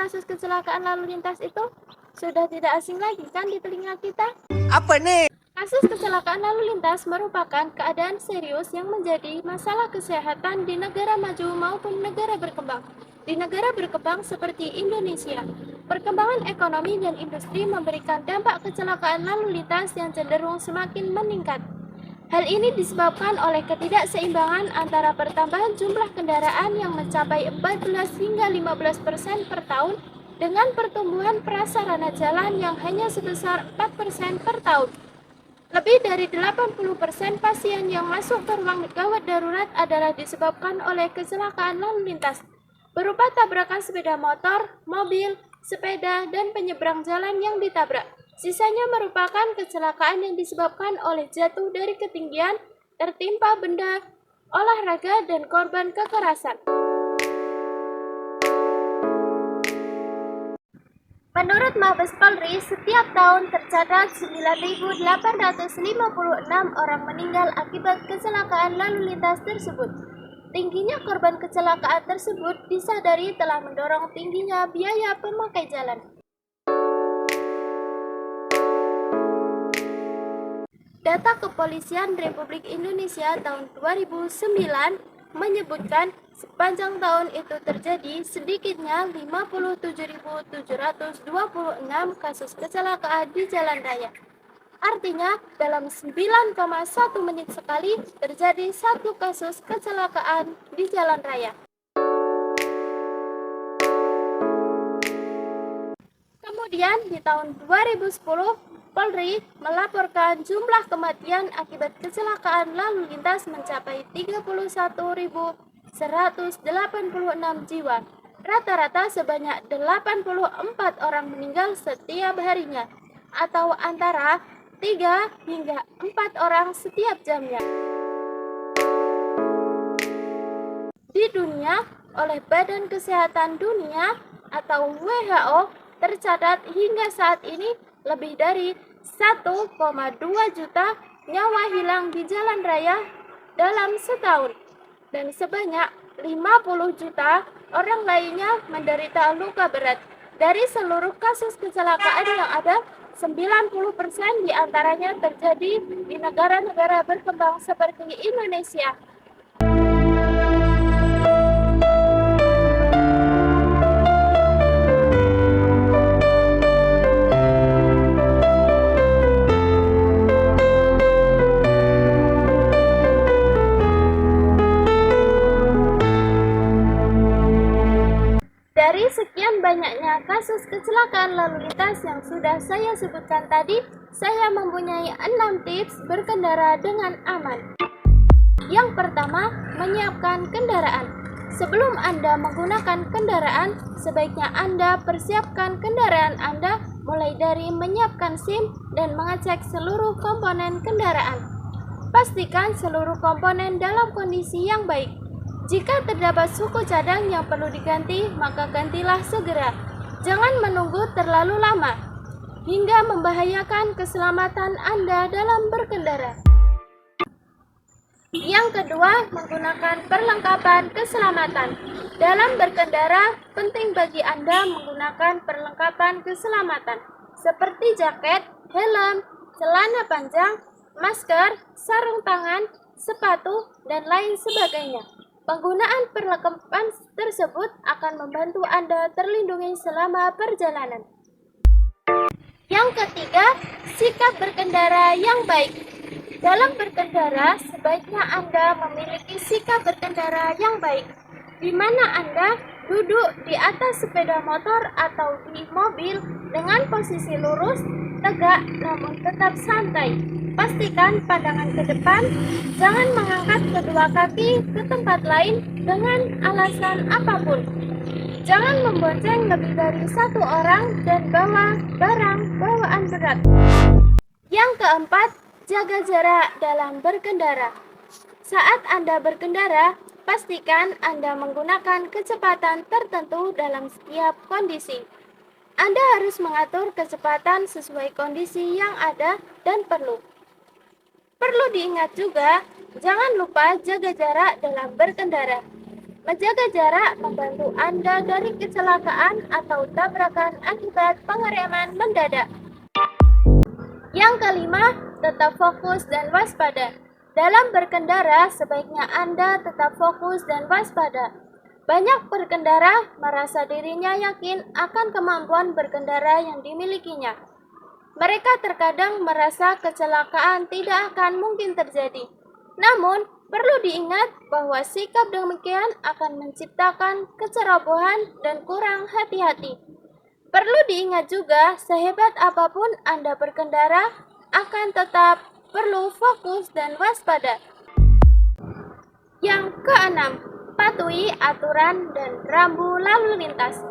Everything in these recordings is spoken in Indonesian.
kasus kecelakaan lalu lintas itu sudah tidak asing lagi kan di telinga kita? Apa nih? Kasus kecelakaan lalu lintas merupakan keadaan serius yang menjadi masalah kesehatan di negara maju maupun negara berkembang. Di negara berkembang seperti Indonesia, perkembangan ekonomi dan industri memberikan dampak kecelakaan lalu lintas yang cenderung semakin meningkat. Hal ini disebabkan oleh ketidakseimbangan antara pertambahan jumlah kendaraan yang mencapai 14 hingga 15% per tahun dengan pertumbuhan prasarana jalan yang hanya sebesar 4% per tahun. Lebih dari 80% pasien yang masuk ke ruang gawat darurat adalah disebabkan oleh kecelakaan lalu lintas, berupa tabrakan sepeda motor, mobil, sepeda, dan penyeberang jalan yang ditabrak. Sisanya merupakan kecelakaan yang disebabkan oleh jatuh dari ketinggian, tertimpa benda, olahraga, dan korban kekerasan. Menurut Mabes Polri, setiap tahun tercatat 9.856 orang meninggal akibat kecelakaan lalu lintas tersebut. Tingginya korban kecelakaan tersebut disadari telah mendorong tingginya biaya pemakai jalan. Data Kepolisian Republik Indonesia tahun 2009 menyebutkan sepanjang tahun itu terjadi sedikitnya 57.726 kasus kecelakaan di jalan raya. Artinya, dalam 9,1 menit sekali terjadi satu kasus kecelakaan di jalan raya. Kemudian di tahun 2010, Polri melaporkan jumlah kematian akibat kecelakaan lalu lintas mencapai 31.186 jiwa. Rata-rata sebanyak 84 orang meninggal setiap harinya, atau antara 3 hingga 4 orang setiap jamnya. Di dunia, oleh Badan Kesehatan Dunia atau WHO, tercatat hingga saat ini lebih dari 1,2 juta nyawa hilang di jalan raya dalam setahun, dan sebanyak 50 juta orang lainnya menderita luka berat. Dari seluruh kasus kecelakaan yang ada, 90% diantaranya terjadi di negara-negara berkembang seperti Indonesia. Dari sekian banyaknya kasus kecelakaan lalu lintas yang sudah saya sebutkan tadi, saya mempunyai 6 tips berkendara dengan aman. Yang pertama, menyiapkan kendaraan. Sebelum Anda menggunakan kendaraan, sebaiknya Anda persiapkan kendaraan Anda mulai dari menyiapkan SIM dan mengecek seluruh komponen kendaraan. Pastikan seluruh komponen dalam kondisi yang baik. Jika terdapat suku cadang yang perlu diganti, maka gantilah segera. Jangan menunggu terlalu lama, hingga membahayakan keselamatan Anda dalam berkendara. Yang kedua, menggunakan perlengkapan keselamatan. Dalam berkendara, penting bagi Anda menggunakan perlengkapan keselamatan, seperti jaket, helm, celana panjang, masker, sarung tangan, sepatu, dan lain sebagainya. Penggunaan perlengkapan tersebut akan membantu Anda terlindungi selama perjalanan. Yang ketiga, sikap berkendara yang baik. Dalam berkendara, sebaiknya Anda memiliki sikap berkendara yang baik, di mana Anda duduk di atas sepeda motor atau di mobil dengan posisi lurus, tegak, namun tetap santai. Pastikan pandangan ke depan, jangan mengangkat kedua kaki ke tempat lain dengan alasan apapun. Jangan membonceng lebih dari satu orang dan bawa barang bawaan berat. Yang keempat, jaga jarak dalam berkendara. Saat Anda berkendara, pastikan Anda menggunakan kecepatan tertentu dalam setiap kondisi. Anda harus mengatur kecepatan sesuai kondisi yang ada dan perlu. Perlu diingat juga, jangan lupa jaga jarak dalam berkendara. Menjaga jarak membantu Anda dari kecelakaan atau tabrakan akibat pengereman mendadak. Yang kelima, tetap fokus dan waspada. Dalam berkendara, sebaiknya Anda tetap fokus dan waspada. Banyak pengendara merasa dirinya yakin akan kemampuan berkendara yang dimilikinya. Mereka terkadang merasa kecelakaan tidak akan mungkin terjadi. Namun, perlu diingat bahwa sikap demikian akan menciptakan kecerobohan dan kurang hati-hati. Perlu diingat juga, sehebat apapun Anda berkendara, akan tetap perlu fokus dan waspada. Yang keenam, patuhi aturan dan rambu lalu lintas.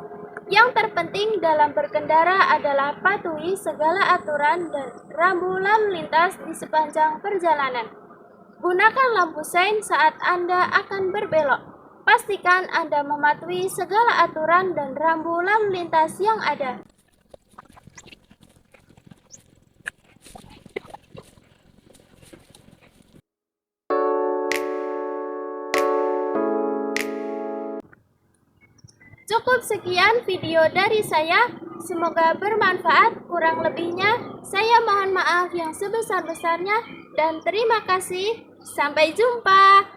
Yang terpenting dalam berkendara adalah patuhi segala aturan dan rambu lalu lintas di sepanjang perjalanan. Gunakan lampu sein saat Anda akan berbelok. Pastikan Anda mematuhi segala aturan dan rambu lalu lintas yang ada. Cukup sekian video dari saya, semoga bermanfaat. Kurang lebihnya, saya mohon maaf yang sebesar-besarnya dan terima kasih. Sampai jumpa.